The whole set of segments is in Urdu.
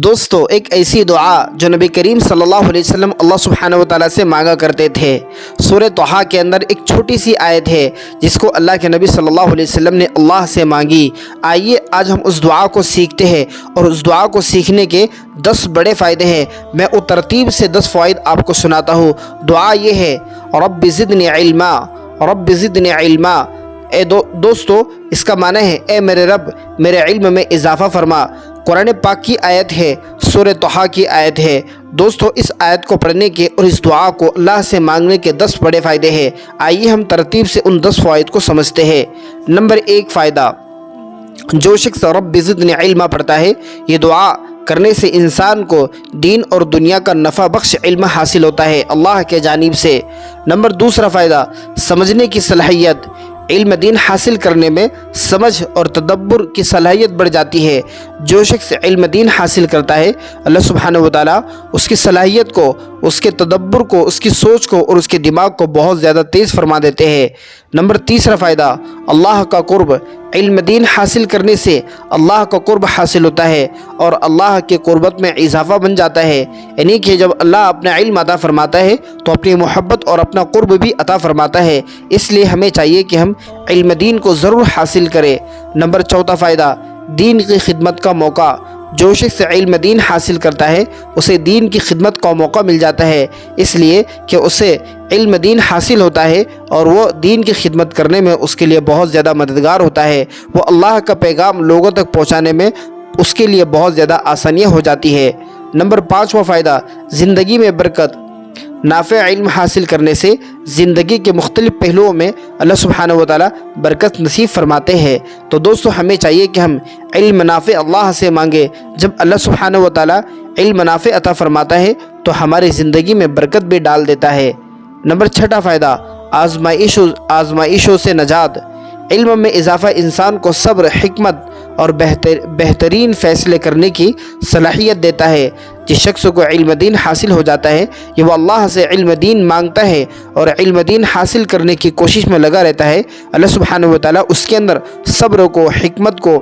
دوستو ایک ایسی دعا جو نبی کریم صلی اللہ علیہ وسلم اللہ سبحانہ و تعالیٰ سے مانگا کرتے تھے۔ سورہ طٰہٰ کے اندر ایک چھوٹی سی آیت ہے جس کو اللہ کے نبی صلی اللہ علیہ وسلم نے اللہ سے مانگی۔ آئیے آج ہم اس دعا کو سیکھتے ہیں اور اس دعا کو سیکھنے کے 10 بڑے فائدے ہیں۔ میں وہ ترتیب سے 10 فوائد آپ کو سناتا ہوں۔ دعا یہ ہے، رب زدنی علما، رب زدنی علما۔ دوستو اس کا معنی ہے، اے میرے رب میرے علم میں اضافہ فرما۔ قرآن پاک کی آیت ہے، سورہ طٰہٰ کی آیت ہے۔ دوستو اس آیت کو پڑھنے کے اور اس دعا کو اللہ سے مانگنے کے 10 بڑے فائدے ہیں۔ آئیے ہم ترتیب سے ان 10 فوائد کو سمجھتے ہیں۔ نمبر 1 فائدہ، جو شخص رب زدنی علما پڑھتا ہے، یہ دعا کرنے سے انسان کو دین اور دنیا کا نفع بخش علم حاصل ہوتا ہے اللہ کے جانب سے۔ نمبر 2 فائدہ، سمجھنے کی صلاحیت۔ علم دین حاصل کرنے میں سمجھ اور تدبر کی صلاحیت بڑھ جاتی ہے۔ جو شخص علم دین حاصل کرتا ہے، اللہ سبحانہ و تعالیٰ اس کی صلاحیت کو، اس کے تدبر کو، اس کی سوچ کو اور اس کے دماغ کو بہت زیادہ تیز فرما دیتے ہیں۔ نمبر 3 فائدہ، اللہ کا قرب۔ علم دین حاصل کرنے سے اللہ کا قرب حاصل ہوتا ہے اور اللہ کے قربت میں اضافہ بن جاتا ہے، یعنی کہ جب اللہ اپنا علم عطا فرماتا ہے تو اپنی محبت اور اپنا قرب بھی عطا فرماتا ہے۔ اس لیے ہمیں چاہیے کہ ہم علم دین کو ضرور حاصل کریں۔ نمبر 4 فائدہ، دین کی خدمت کا موقع۔ جو شخص علم دین حاصل کرتا ہے اسے دین کی خدمت کا موقع مل جاتا ہے، اس لیے کہ اسے علم دین حاصل ہوتا ہے اور وہ دین کی خدمت کرنے میں اس کے لیے بہت زیادہ مددگار ہوتا ہے۔ وہ اللہ کا پیغام لوگوں تک پہنچانے میں اس کے لیے بہت زیادہ آسانیاں ہو جاتی ہے۔ نمبر 5 فائدہ، زندگی میں برکت۔ نافع علم حاصل کرنے سے زندگی کے مختلف پہلوؤں میں اللہ سبحانہ و تعالیٰ برکت نصیب فرماتے ہیں۔ تو دوستو ہمیں چاہیے کہ ہم علم نافع اللہ سے مانگیں۔ جب اللہ سبحانہ و تعالیٰ علم نافع عطا فرماتا ہے تو ہماری زندگی میں برکت بھی ڈال دیتا ہے۔ نمبر 6 فائدہ، آزمائشوں سے نجات۔ علم میں اضافہ انسان کو صبر، حکمت اور بہترین فیصلے کرنے کی صلاحیت دیتا ہے۔ جس شخص کو علم دین حاصل ہو جاتا ہے، یہ وہ اللہ سے علم دین مانگتا ہے اور علم دین حاصل کرنے کی کوشش میں لگا رہتا ہے، اللہ سبحانہ و تعالیٰ اس کے اندر صبر کو، حکمت کو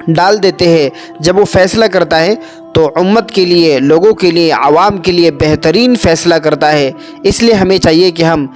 ڈال دیتے ہیں۔ جب وہ فیصلہ کرتا ہے تو امت کے لیے، لوگوں کے لیے، عوام کے لیے بہترین فیصلہ کرتا ہے۔ اس لیے ہمیں چاہیے کہ ہم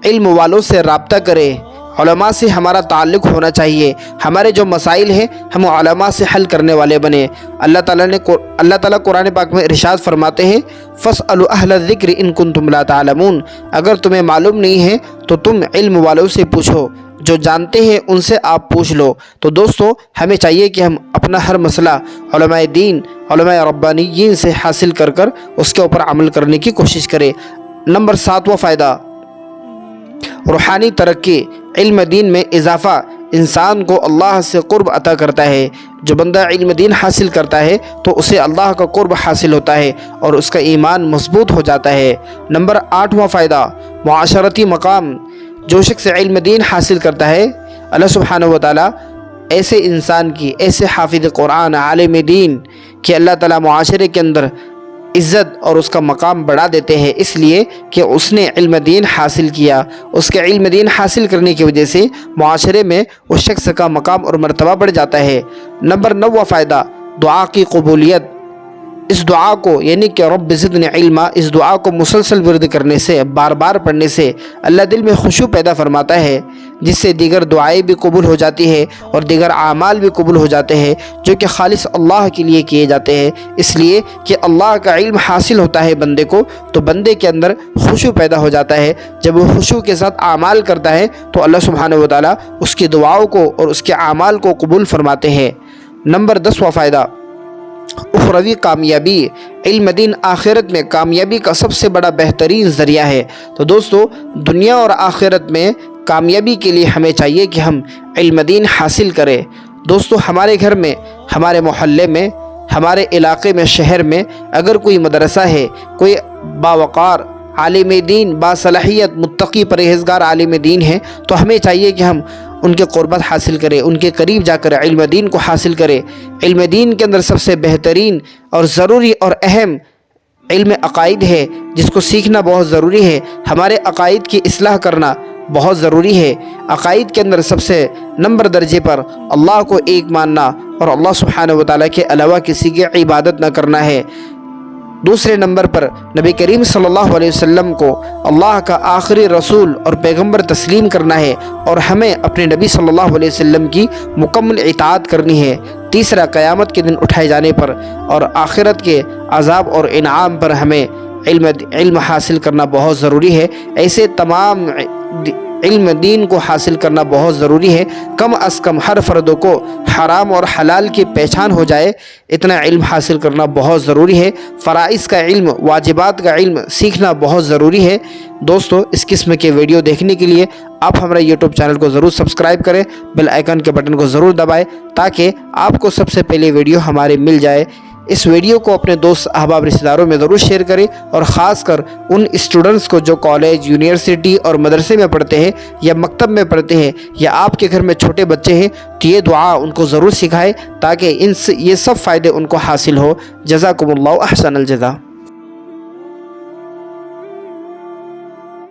علم والوں سے رابطہ کریں، علماء سے ہمارا تعلق ہونا چاہیے۔ ہمارے جو مسائل ہیں ہم علماء سے حل کرنے والے بنیں۔ اللہ تعالیٰ قرآن پاک میں ارشاد فرماتے ہیں، فَاسْأَلُوا أَهْلَ الذِّكْرِ إِن كُنتُمْ لَا تَعْلَمُونَ۔ اگر تمہیں معلوم نہیں ہے تو تم علم والوں سے پوچھو، جو جانتے ہیں ان سے آپ پوچھ لو۔ تو دوستو ہمیں چاہیے کہ ہم اپنا ہر مسئلہ علماء دین، علماء ربانیین سے حاصل کر اس کے اوپر عمل کرنے کی کوشش کریں۔ نمبر 7 فائدہ، روحانی ترقی۔ علم دین میں اضافہ انسان کو اللہ سے قرب عطا کرتا ہے۔ جو بندہ علم دین حاصل کرتا ہے تو اسے اللہ کا قرب حاصل ہوتا ہے اور اس کا ایمان مضبوط ہو جاتا ہے۔ نمبر 8 فائدہ، معاشرتی مقام۔ جو شخص علم دین حاصل کرتا ہے، اللہ سبحانہ و تعالیٰ ایسے انسان کی، ایسے حافظ قرآن، عالم دین کہ اللہ تعالیٰ معاشرے کے اندر عزت اور اس کا مقام بڑھا دیتے ہیں، اس لیے کہ اس نے علم دین حاصل کیا۔ اس کے علم دین حاصل کرنے کی وجہ سے معاشرے میں اس شخص کا مقام اور مرتبہ بڑھ جاتا ہے۔ نمبر 9 فائدہ، دعا کی قبولیت۔ اس دعا کو یعنی کہ رب زدنی علما، اس دعا کو مسلسل ورد کرنے سے، بار بار پڑھنے سے اللہ دل میں خشوع پیدا فرماتا ہے، جس سے دیگر دعائیں بھی قبول ہو جاتی ہے اور دیگر اعمال بھی قبول ہو جاتے ہیں جو کہ خالص اللہ کے لیے کیے جاتے ہیں۔ اس لیے کہ اللہ کا علم حاصل ہوتا ہے بندے کو تو بندے کے اندر خشوع پیدا ہو جاتا ہے۔ جب وہ خشوع کے ساتھ اعمال کرتا ہے تو اللہ سبحانہ و تعالیٰ اس کی دعاؤں کو اور اس کے اعمال کو قبول فرماتے ہیں۔ نمبر 10 فائدہ، اخروی کامیابی۔ علم دین آخرت میں کامیابی کا سب سے بڑا بہترین ذریعہ ہے۔ تو دوستو دنیا اور آخرت میں کامیابی کے لیے ہمیں چاہیے کہ ہم علم دین حاصل کریں۔ دوستو ہمارے گھر میں، ہمارے محلے میں، ہمارے علاقے میں، شہر میں اگر کوئی مدرسہ ہے، کوئی باوقار عالم دین، باصلاحیت، متقی، پرہیزگار عالم دین ہے تو ہمیں چاہیے کہ ہم ان کے قربت حاصل کریں، ان کے قریب جا کر علم دین کو حاصل کریں۔ علم دین کے اندر سب سے بہترین اور ضروری اور اہم علم عقائد ہے، جس کو سیکھنا بہت ضروری ہے۔ ہمارے عقائد کی اصلاح کرنا بہت ضروری ہے۔ عقائد کے اندر سب سے نمبر درجے پر اللہ کو ایک ماننا اور اللہ سبحانہ و تعالیٰ کے علاوہ کسی کی عبادت نہ کرنا ہے۔ دوسرے نمبر پر نبی کریم صلی اللہ علیہ وسلم کو اللہ کا آخری رسول اور پیغمبر تسلیم کرنا ہے اور ہمیں اپنے نبی صلی اللہ علیہ وسلم کی مکمل اطاعت کرنی ہے۔ تیسرا، قیامت کے دن اٹھائے جانے پر اور آخرت کے عذاب اور انعام پر ہمیں علم حاصل کرنا بہت ضروری ہے۔ ایسے تمام علم دین کو حاصل کرنا بہت ضروری ہے۔ کم از کم ہر فرد کو حرام اور حلال کی پہچان ہو جائے اتنا علم حاصل کرنا بہت ضروری ہے۔ فرائض کا علم، واجبات کا علم سیکھنا بہت ضروری ہے۔ دوستو، اس قسم کے ویڈیو دیکھنے کے لیے آپ ہمارے یوٹیوب چینل کو ضرور سبسکرائب کریں، بیل آئیکن کے بٹن کو ضرور دبائیں تاکہ آپ کو سب سے پہلے ویڈیو ہمارے مل جائے۔ اس ویڈیو کو اپنے دوست احباب رشتہ داروں میں ضرور شیئر کریں، اور خاص کر ان اسٹوڈنٹس کو جو کالج، یونیورسٹی اور مدرسے میں پڑھتے ہیں یا مکتب میں پڑھتے ہیں یا آپ کے گھر میں چھوٹے بچے ہیں تو یہ دعا ان کو ضرور سکھائیں تاکہ یہ سب فائدے ان کو حاصل ہو۔ جزاکم اللہ احسن الجزا۔